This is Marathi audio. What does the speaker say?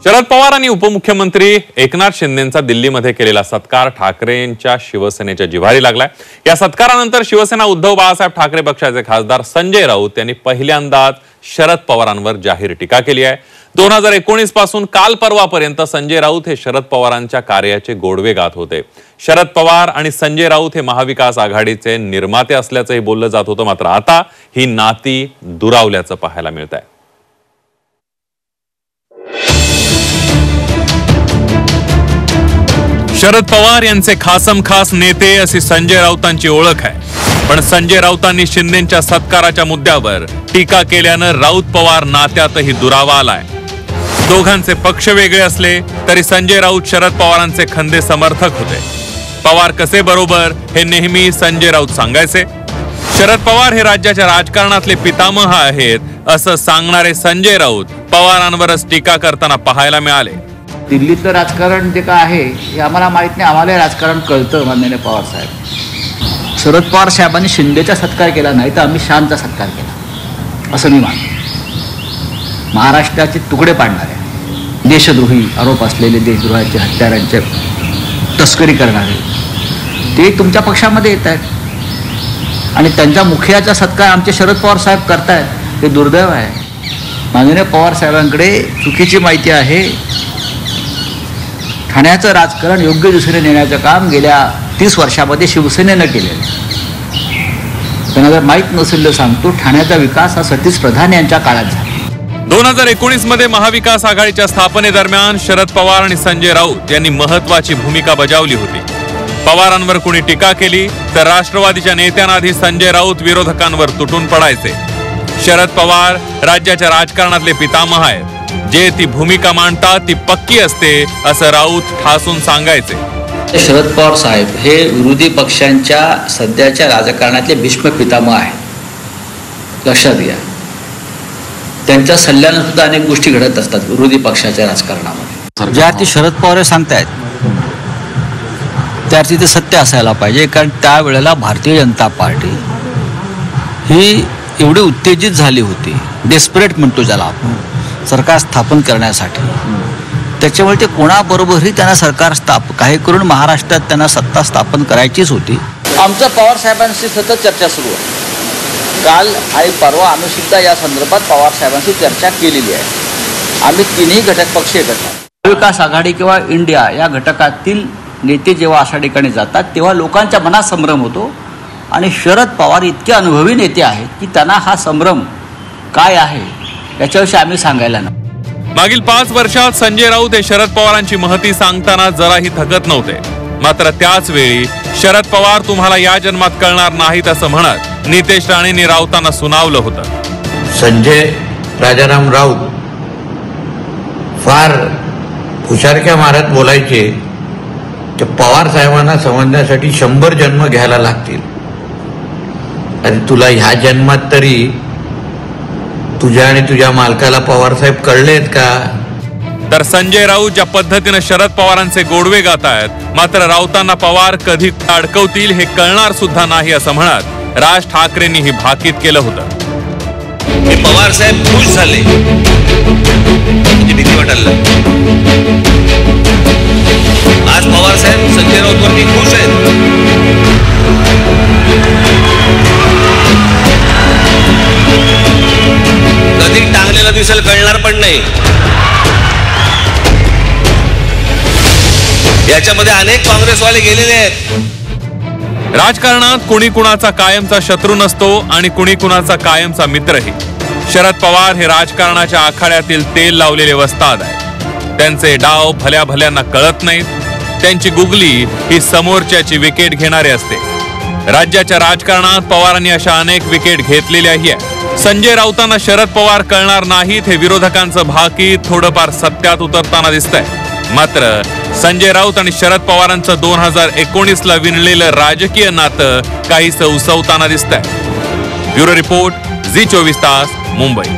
शरद पवार आणि उपमुख्यमंत्री एकनाथ शिंदेंचा दिल्लीमध्ये केलेला सत्कार ठाकरेंच्या शिवसेनेच्या जिव्हारी लागलाय। या सत्कारानंतर शिवसेना उद्धव बाळासाहेब ठाकरे पक्षाचे खासदार संजय राऊत यांनी पहिल्यांदाच शरद पवारांवर जाहीर टीका केली आहे। 2019 पासून काल परवापर्यंत संजय राऊत हे शरद पवारांच्या कार्याचे गोडवे गात होते। शरद पवार आणि संजय राऊत हे महाविकास आघाडीचे निर्माते असल्याचंही बोललं जात होतं, मात्र आता ही नाती दुरावल्याचं पाहायला मिळत आहे। शरद पवार यांचे खासम खास नेते अशी संजय राऊतांची ओळख आहे, पण संजय राऊतांनी शिंदेंच्या सत्काराच्या मुद्द्यावर टीका केल्यानं राऊत पवार नात्यातही दुरावा आलाय। दोघांचे पक्ष वेगळे असले तरी संजय राऊत शरद पवारांचे खंदे समर्थक होते। पवार कसे बरोबर हे नेहमी संजय राऊत सांगायचे। शरद पवार हे राज्याच्या राजकारणातले पितामह आहेत असं सांगणारे संजय राऊत पवारांवरच टीका करताना पाहायला मिळाले। दिल्लीतलं राजकारण जे काय आहे हे आम्हाला माहित नाही, आम्हाला राजकारण कळतं माननीय पवार साहेब। शरद पवार साहेबांनी शिंदेचा सत्कार केला नाही तर अमित शहांचा सत्कार केला असं मी मानतो। महाराष्ट्राचे तुकडे पाडणारे, देशद्रोही आरोप असलेले, देशद्रोहाचे हत्यारांचे तस्करी करणारे ते तुमच्या पक्षामध्ये येत आहेत आणि त्यांच्या मुखियाचा सत्कार आमचे शरद पवार साहेब करतायत, ते दुर्दैव आहे। माननीय पवार साहेबांकडे चुकीची माहिती आहे। ठाण्याचं राजकारण योग्य दिशेने नेण्याचं काम गेल्या 30 वर्षामध्ये शिवसेनेनं केलेलं। त्यांना जर माहीत नसेल तर सांगतो, ठाण्याचा विकास हा सतीश प्रधान यांच्या काळात झाला। 2019 मध्ये महाविकास आघाडीच्या स्थापनेदरम्यान शरद पवार आणि संजय राऊत यांनी महत्वाची भूमिका बजावली होती। पवारांवर कुणी टीका केली तर राष्ट्रवादीच्या नेत्यांआधी संजय राऊत विरोधकांवर तुटून पडायचे। शरद पवार राज्याच्या राजकारणातले पितामह आहेत, जे ती भूमिका मांडतात ती पक्की असते असं राऊत ठासून सांगायचे। शरद पवार साहेब हे विरोधी पक्षांच्या सध्याच्या राजकारणातले भीष्म पितामह आहेत, लक्षात घ्या। त्यांच्या सल्ल्यानं सुद्धा अनेक गोष्टी घडत असतात विरोधी पक्षाच्या राजकारणामध्ये। ज्या अर्थी शरद पवार सांगतायत त्या अर्थी ते सत्य असायला पाहिजे, कारण त्यावेळेला भारतीय जनता पार्टी ही एवढी उत्तेजित झाली होती, डेस्परेट म्हणतो ज्याला आपण, सरकार स्थापन करण्यासाठी। त्याच्यामुळे ते कोणाबरोबरही त्यांना सरकार काही करून महाराष्ट्रात त्यांना सत्ता स्थापन करायचीच होती। आमचं पवार साहेबांशी सतत चर्चा सुरू आहे। काल आणि परवा आम्ही सुद्धा या संदर्भात पवार साहेबांशी चर्चा केलेली आहे। आम्ही तिन्ही घटक पक्ष एकत्र, महाविकास आघाडी किंवा इंडिया या घटकातील नेते जेव्हा अशा ठिकाणी जातात तेव्हा लोकांच्या मनात संभ्रम होतो आणि शरद पवार इतके अनुभवी नेते आहेत की त्यांना हा संभ्रम काय आहे याच्याविषयी आम्ही सांगायला नाही। मागील 5 वर्षात संजय राऊत हे शरद पवारांची महती सांगताना जराही थकत नव्हते, मात्र त्याच वेळी शरद पवार तुम्हाला या जन्मात कळणार नाहीत असं म्हणत नितेश राणेंनी राऊतांना सुनावलं होतं। संजय राजाराम राऊत फार हुशारक्या मारत बोलायचे, ते पवार साहेबांना समजण्यासाठी 100 जन्म घ्यायला लागतील। आणि तुला ह्या जन्मात तरी तुझ्या आणि तुझ्या मालकाला पवार साहेब कळलेत का? तर संजय राऊत ज्या पद्धतीने शरद पवारांचे गोडवे गात आहेत, मात्र राऊतांना पवार कधी अडकवतील हे कळणार सुद्धा नाही असं म्हणत राज ठाकरेंनी ही भाकीत केलं होतं। पवार साहेब खुश झाले, भीती वाटायला। आज पवार साहेब संजय राऊत वरती खुश आहेत। कधी टांगलेला दिसेल कळणार पण नाही। याच्यामध्ये अनेक काँग्रेसवाले गेलेले आहेत। राजकारणात कुणी कुणाचा कायमचा शत्रू नसतो आणि कुणी कुणाचा कायमचा मित्रही। शरद पवार हे राजकारणाच्या आखाड्यातील तेल लावलेले वस्ताद आहेत। त्यांचे डाव भल्या भल्यांना कळत नाहीत, त्यांची गुगली ही समोरच्याची विकेट घेणारी असते। राज्याच्या राजकारणात पवारांनी अशा अनेक विकेट घेतलेल्याही आहेत। संजय राऊतांना शरद पवार कळणार नाहीत हे विरोधकांचं भाकीत थोडंफार सत्यात उतरताना दिसतंय, मात्र संजय राऊत आणि शरद पवारांचं 2019ला विणलेलं राजकीय नातं काहीसं उसवताना दिसतंय। ब्युरो रिपोर्ट, झी 24 तास, मुंबई।